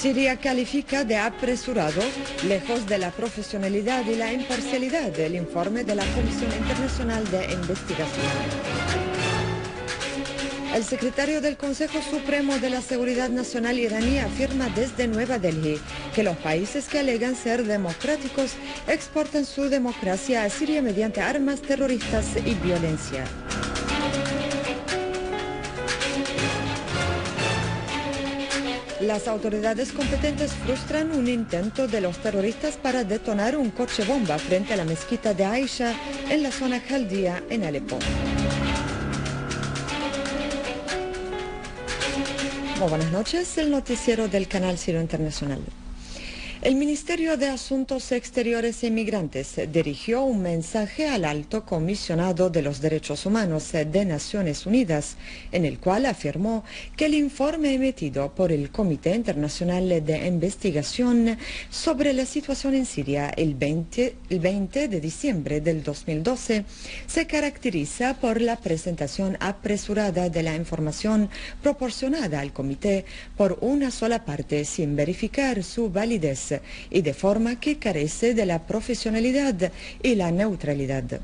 Siria califica de apresurado, lejos de la profesionalidad y la imparcialidad del informe de la Comisión Internacional de Investigación. El secretario del Consejo Supremo de la Seguridad Nacional iraní afirma desde Nueva Delhi que los países que alegan ser democráticos exportan su democracia a Siria mediante armas terroristas y violencia. Las autoridades competentes frustran un intento de los terroristas para detonar un coche bomba frente a la mezquita de Aisha en la zona Jaldía en Alepo. Muy buenas noches, el noticiero del canal Sirio Internacional. El Ministerio de Asuntos Exteriores e Inmigrantes dirigió un mensaje al Alto Comisionado de los Derechos Humanos de Naciones Unidas, en el cual afirmó que el informe emitido por el Comité Internacional de Investigación sobre la situación en Siria el 20 de diciembre del 2012 se caracteriza por la presentación apresurada de la información proporcionada al Comité por una sola parte sin verificar su validez y de forma que carece de la profesionalidad y la neutralidad.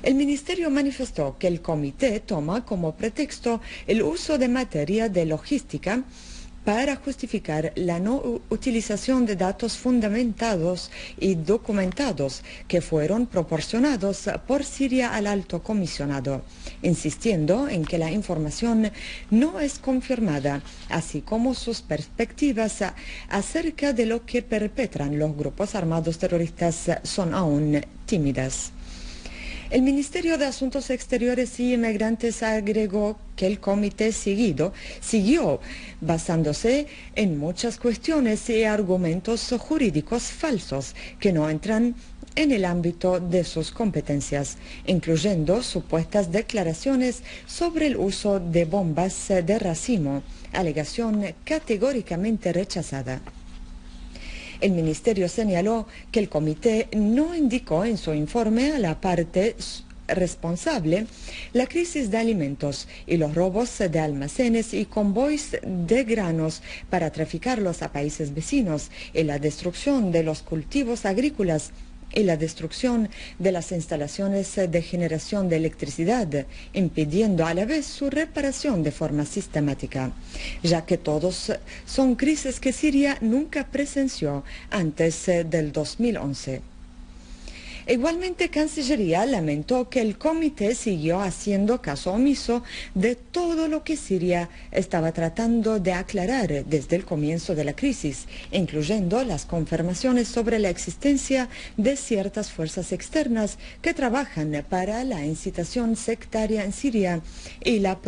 El Ministerio manifestó que el Comité toma como pretexto el uso de materia de logística para justificar la no utilización de datos fundamentados y documentados que fueron proporcionados por Siria al Alto Comisionado, insistiendo en que la información no es confirmada, así como sus perspectivas acerca de lo que perpetran los grupos armados terroristas son aún tímidas. El Ministerio de Asuntos Exteriores y Inmigrantes agregó que el comité siguió basándose en muchas cuestiones y argumentos jurídicos falsos que no entran en el ámbito de sus competencias, incluyendo supuestas declaraciones sobre el uso de bombas de racimo, alegación categóricamente rechazada. El Ministerio señaló que el comité no indicó en su informe a la parte responsable la crisis de alimentos y los robos de almacenes y convoys de granos para traficarlos a países vecinos y la destrucción de los cultivos agrícolas y la destrucción de las instalaciones de generación de electricidad, impidiendo a la vez su reparación de forma sistemática, ya que todos son crisis que Siria nunca presenció antes del 2011. Igualmente, Cancillería lamentó que el comité siguió haciendo caso omiso de todo lo que Siria estaba tratando de aclarar desde el comienzo de la crisis, incluyendo las confirmaciones sobre la existencia de ciertas fuerzas externas que trabajan para la incitación sectaria en Siria y la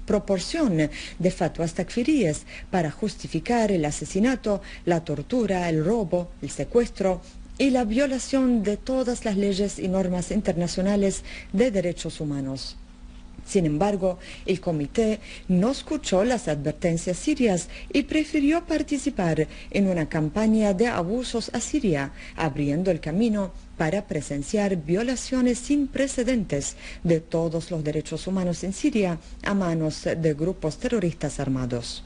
proporción de fatwas takfiríes para justificar el asesinato, la tortura, el robo, el secuestro y la violación de todas las leyes y normas internacionales de derechos humanos. Sin embargo, el comité no escuchó las advertencias sirias y prefirió participar en una campaña de abusos a Siria, abriendo el camino para presenciar violaciones sin precedentes de todos los derechos humanos en Siria a manos de grupos terroristas armados.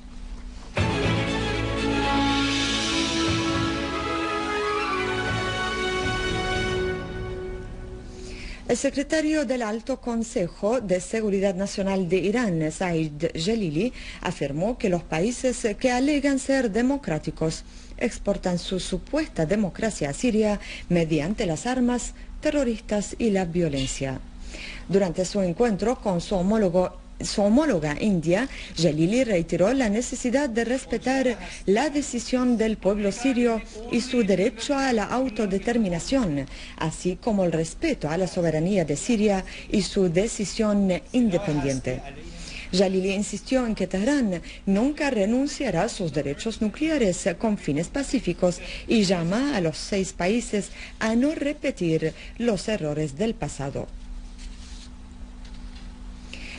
El secretario del Alto Consejo de Seguridad Nacional de Irán, Said Jalili, afirmó que los países que alegan ser democráticos exportan su supuesta democracia a Siria mediante las armas terroristas y la violencia. Durante su encuentro con su homóloga india, Jalili reiteró la necesidad de respetar la decisión del pueblo sirio y su derecho a la autodeterminación, así como el respeto a la soberanía de Siria y su decisión independiente. Jalili insistió en que Teherán nunca renunciará a sus derechos nucleares con fines pacíficos y llama a los 6 países a no repetir los errores del pasado.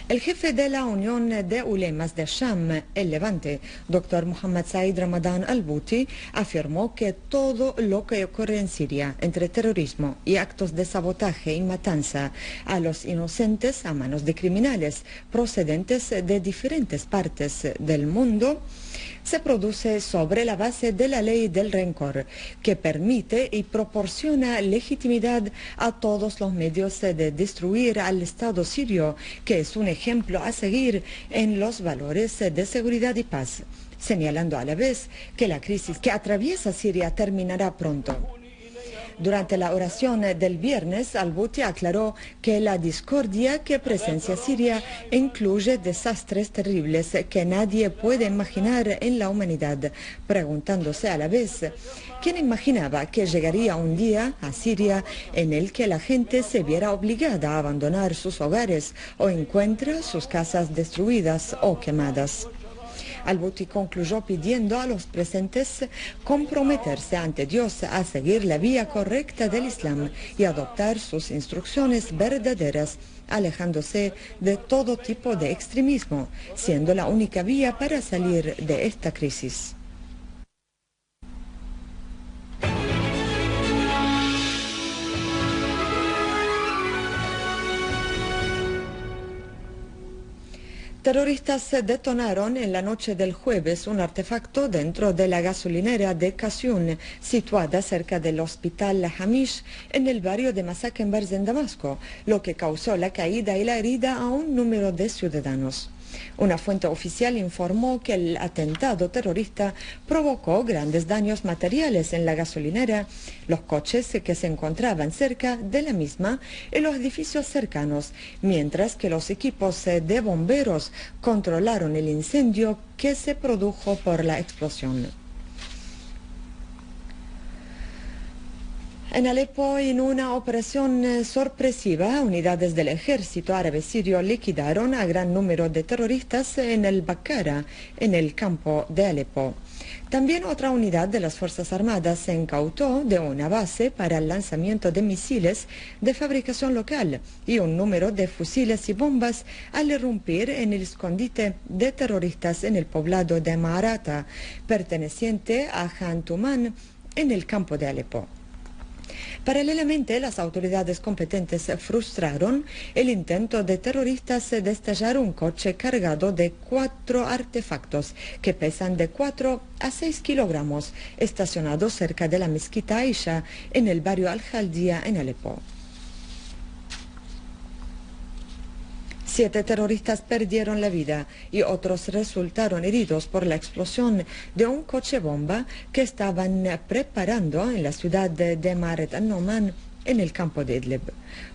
El jefe de la Unión de Ulemas de Sham, el Levante, Dr. Mohammed Said Ramadan al-Bouti, afirmó que todo lo que ocurre en Siria, entre terrorismo y actos de sabotaje y matanza a los inocentes a manos de criminales procedentes de diferentes partes del mundo, se produce sobre la base de la ley del rencor, que permite y proporciona legitimidad a todos los medios de destruir al Estado sirio, que es un ejemplo a seguir en los valores de seguridad y paz, señalando a la vez que la crisis que atraviesa Siria terminará pronto. Durante la oración del viernes, al-Bouti aclaró que la discordia que presencia Siria incluye desastres terribles que nadie puede imaginar en la humanidad, preguntándose a la vez, ¿quién imaginaba que llegaría un día a Siria en el que la gente se viera obligada a abandonar sus hogares o encuentra sus casas destruidas o quemadas? Al-Bouti concluyó pidiendo a los presentes comprometerse ante Dios a seguir la vía correcta del Islam y adoptar sus instrucciones verdaderas, alejándose de todo tipo de extremismo, siendo la única vía para salir de esta crisis. Terroristas detonaron en la noche del jueves un artefacto dentro de la gasolinera de Qasyun, situada cerca del hospital Hamish, en el barrio de Masakenbarz en Damasco, lo que causó la caída y la herida a un número de ciudadanos. Una fuente oficial informó que el atentado terrorista provocó grandes daños materiales en la gasolinera, los coches que se encontraban cerca de la misma y los edificios cercanos, mientras que los equipos de bomberos controlaron el incendio que se produjo por la explosión. En Alepo, en una operación sorpresiva, unidades del ejército árabe sirio liquidaron a gran número de terroristas en el Bakkara, en el campo de Alepo. También otra unidad de las Fuerzas Armadas se incautó de una base para el lanzamiento de misiles de fabricación local y un número de fusiles y bombas al irrumpir en el escondite de terroristas en el poblado de Maharata, perteneciente a Han Tuman, en el campo de Alepo. Paralelamente, las autoridades competentes frustraron el intento de terroristas de estallar un coche cargado de 4 artefactos que pesan de 4 a 6 kilogramos, estacionado cerca de la mezquita Aisha, en el barrio Al-Jaldía, en Alepo. 7 terroristas perdieron la vida y otros resultaron heridos por la explosión de un coche bomba que estaban preparando en la ciudad de Maaret al-Numan, en el campo de Idlib.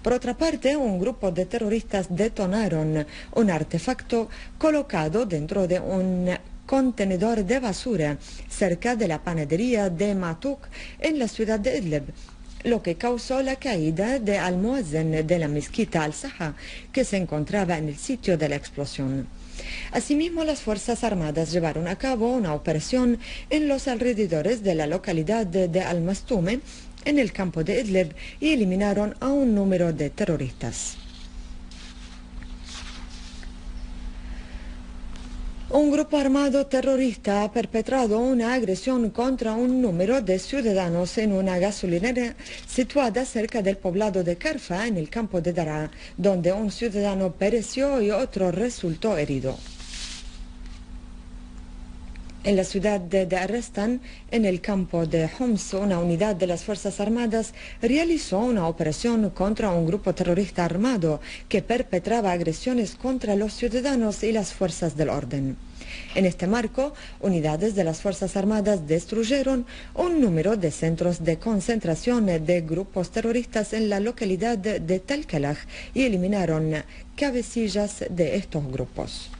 Por otra parte, un grupo de terroristas detonaron un artefacto colocado dentro de un contenedor de basura cerca de la panadería de Matuk, en la ciudad de Idlib, lo que causó la caída de al-Muazzin de la mezquita al-Saha, que se encontraba en el sitio de la explosión. Asimismo, las Fuerzas Armadas llevaron a cabo una operación en los alrededores de la localidad de Al-Mastume, en el campo de Idlib, y eliminaron a un número de terroristas. Un grupo armado terrorista ha perpetrado una agresión contra un número de ciudadanos en una gasolinera situada cerca del poblado de Karfa, en el campo de Daraa, donde un ciudadano pereció y otro resultó herido. En la ciudad de Arestan, en el campo de Homs, una unidad de las Fuerzas Armadas realizó una operación contra un grupo terrorista armado que perpetraba agresiones contra los ciudadanos y las fuerzas del orden. En este marco, unidades de las Fuerzas Armadas destruyeron un número de centros de concentración de grupos terroristas en la localidad de Talkalaj y eliminaron cabecillas de estos grupos.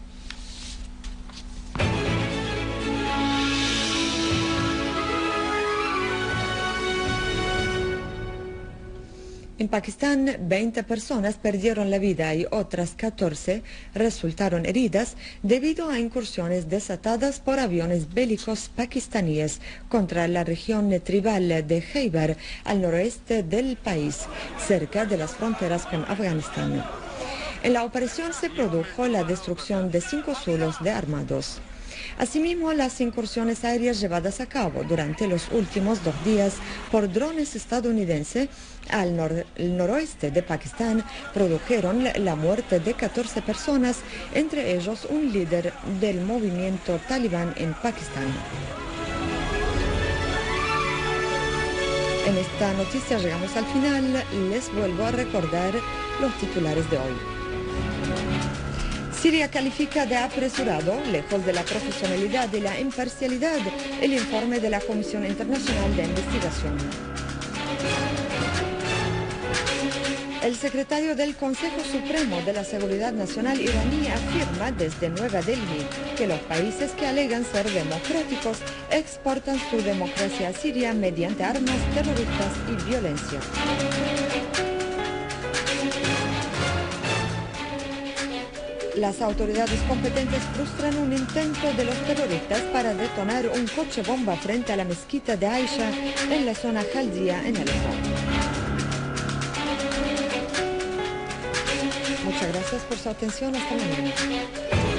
En Pakistán, 20 personas perdieron la vida y otras 14 resultaron heridas debido a incursiones desatadas por aviones bélicos pakistaníes contra la región tribal de Khyber, al noroeste del país, cerca de las fronteras con Afganistán. En la operación se produjo la destrucción de 5 zulos de armados. Asimismo, las incursiones aéreas llevadas a cabo durante los últimos 2 días por drones estadounidenses al noroeste de Pakistán produjeron la muerte de 14 personas, entre ellos un líder del movimiento talibán en Pakistán. En esta noticia llegamos al final. Les vuelvo a recordar los titulares de hoy. Siria califica de apresurado, lejos de la profesionalidad y la imparcialidad, el informe de la Comisión Internacional de Investigación. El secretario del Consejo Supremo de la Seguridad Nacional iraní afirma desde Nueva Delhi que los países que alegan ser democráticos exportan su democracia a Siria mediante armas terroristas y violencia. Las autoridades competentes frustran un intento de los terroristas para detonar un coche bomba frente a la mezquita de Aisha en la zona Jaldía en Alepo. Muchas gracias por su atención. Hasta mañana.